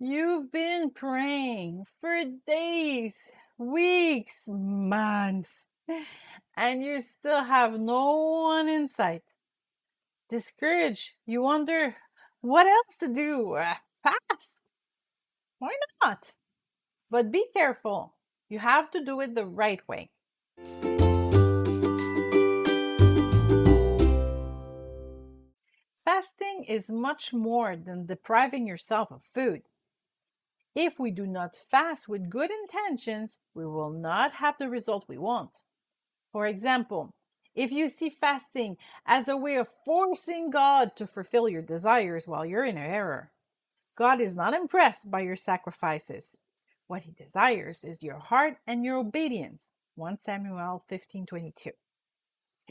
You've been praying for days, weeks, months, and you still have no one in sight. Discouraged, you wonder what else to do. Fast. Why not? But be careful. You have to do it the right way. Fasting is much more than depriving yourself of food. If we do not fast with good intentions, we will not have the result we want. For example, if you see fasting as a way of forcing God to fulfill your desires while you're in error, God is not impressed by your sacrifices. What he desires is your heart and your obedience. 1 Samuel 15:22.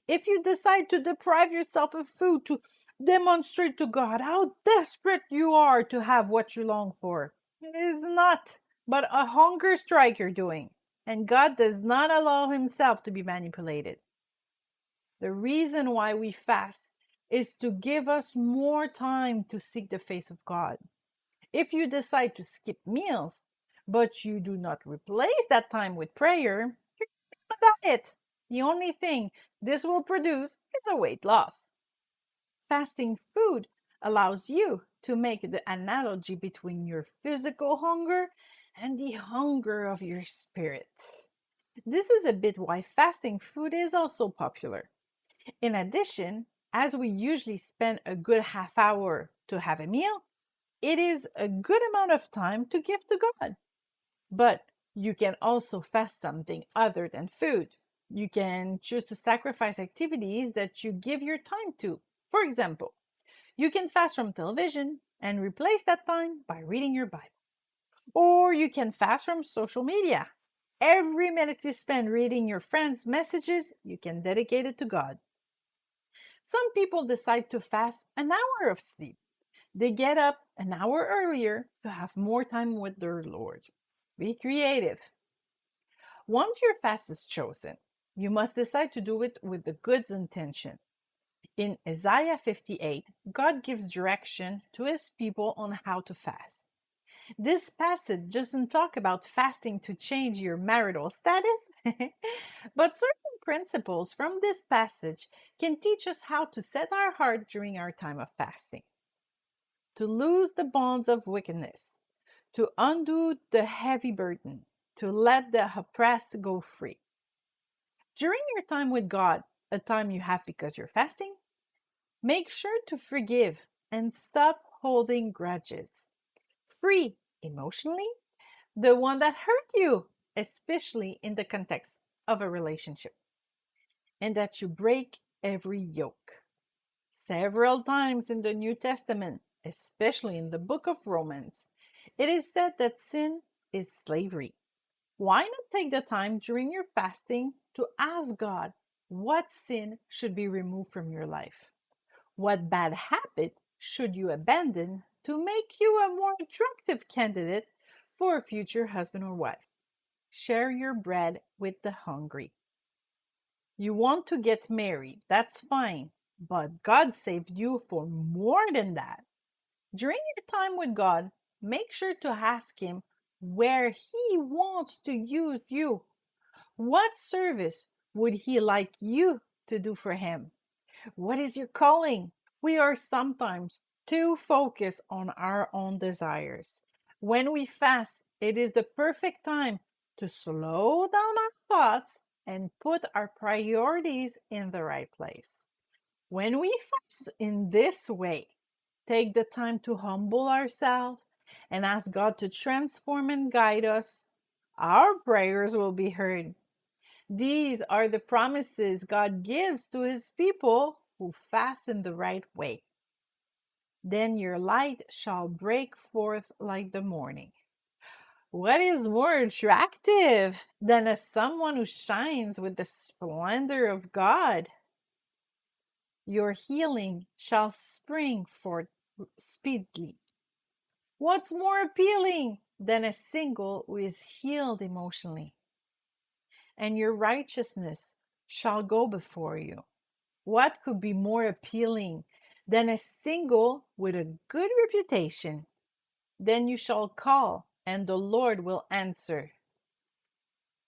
If you decide to deprive yourself of food to demonstrate to God how desperate you are to have what you long for, it is not but a hunger strike you're doing, and God does not allow himself to be manipulated. The reason why we fast is to give us more time to seek the face of God. If you decide to skip meals, but you do not replace that time with prayer, you're on a diet. The only thing this will produce is a weight loss. Fasting food allows you to make the analogy between your physical hunger and the hunger of your spirit. This is a bit why fasting food is also popular. In addition, as we usually spend a good half hour to have a meal, it is a good amount of time to give to God. But you can also fast something other than food. You can choose to sacrifice activities that you give your time to. For example, you can fast from television and replace that time by reading your Bible. Or you can fast from social media. Every minute you spend reading your friends' messages, you can dedicate it to God. Some people decide to fast an hour of sleep. They get up an hour earlier to have more time with their Lord. Be creative. Once your fast is chosen, you must decide to do it with the good intention. In Isaiah 58, God gives direction to his people on how to fast. This passage doesn't talk about fasting to change your marital status, but certain principles from this passage can teach us how to set our heart during our time of fasting. To loose the bonds of wickedness, to undo the heavy burden, to let the oppressed go free. During your time with God, a time you have because you're fasting, make sure to forgive and stop holding grudges. Free emotionally the one that hurt you, especially in the context of a relationship, and that you break every yoke. Several times in the New Testament, especially in the book of Romans, it is said that sin is slavery. Why not take the time during your fasting to ask God what sin should be removed from your life? What bad habit should you abandon to make you a more attractive candidate for a future husband or wife? Share your bread with the hungry. You want to get married, that's fine, but God saved you for more than that. During your time with God, make sure to ask Him where He wants to use you. What service would He like you to do for Him? What is your calling? We are sometimes too focused on our own desires. When we fast, it is the perfect time to slow down our thoughts and put our priorities in the right place. When we fast in this way, take the time to humble ourselves and ask God to transform and guide us, our prayers will be heard. These are the promises God gives to his people who fast in the right way. Then your light shall break forth like the morning. What is more attractive than a someone who shines with the splendor of God? Your healing shall spring forth speedily. What's more appealing than a single who is healed emotionally? And your righteousness shall go before you. What could be more appealing than a single with a good reputation? Then you shall call, and the Lord will answer.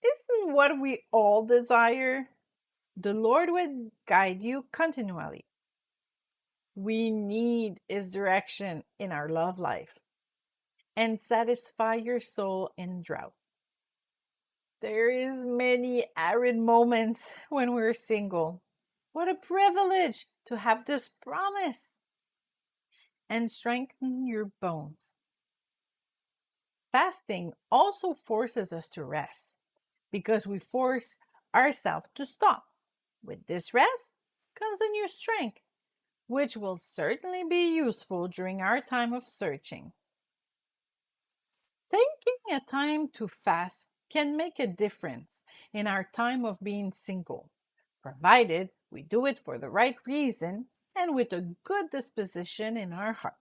Isn't what we all desire? The Lord will guide you continually. We need His direction in our love life and satisfy your soul in drought. There is many arid moments when we're single. What a privilege to have this promise and strengthen your bones. Fasting also forces us to rest because we force ourselves to stop. With this rest comes a new strength, which will certainly be useful during our time of searching. Taking a time to fast can make a difference in our time of being single, provided we do it for the right reason and with a good disposition in our heart.